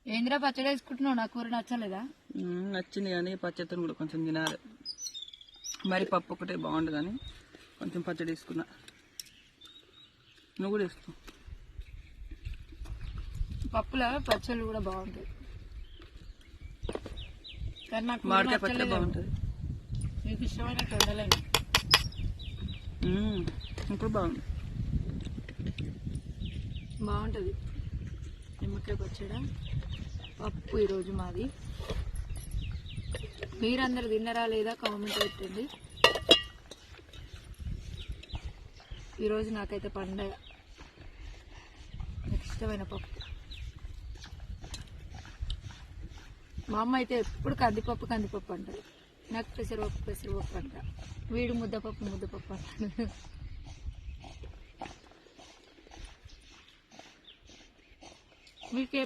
ఏంద్రా పచ్చడి వేసుకుంటున్నావు? నా కూర నచ్చలేదా? నచ్చింది కానీ పచ్చడితో కూడా కొంచెం తినాలి. మరి పప్పు ఒకటే బాగుండు కానీ కొంచెం పచ్చడి వేసుకున్నా. నువ్వు కూడా వేసుకో. పప్పుల పచ్చళ్ళు కూడా బాగుంటాయి కానీ నాకు మామిడికాయ పచ్చడి బాగుంటుంది. మీకు ఇష్టమైన వండలేను. ఇప్పుడు బాగుంది, బాగుంటుంది నిమ్మకాయ పచ్చడి పప్పు. ఈరోజు మాది. మీరందరు తిన్నరా లేదా కామెంట్ పెట్టండి. ఈరోజు నాకైతే పండగ. నాకు ఇష్టమైన పప్పు. మా అమ్మ అయితే ఎప్పుడు కందిపప్పు అంటారు. నాకు పెసరపప్పు అంట. వీడు ముద్దపప్పు అంటాడు. మీకే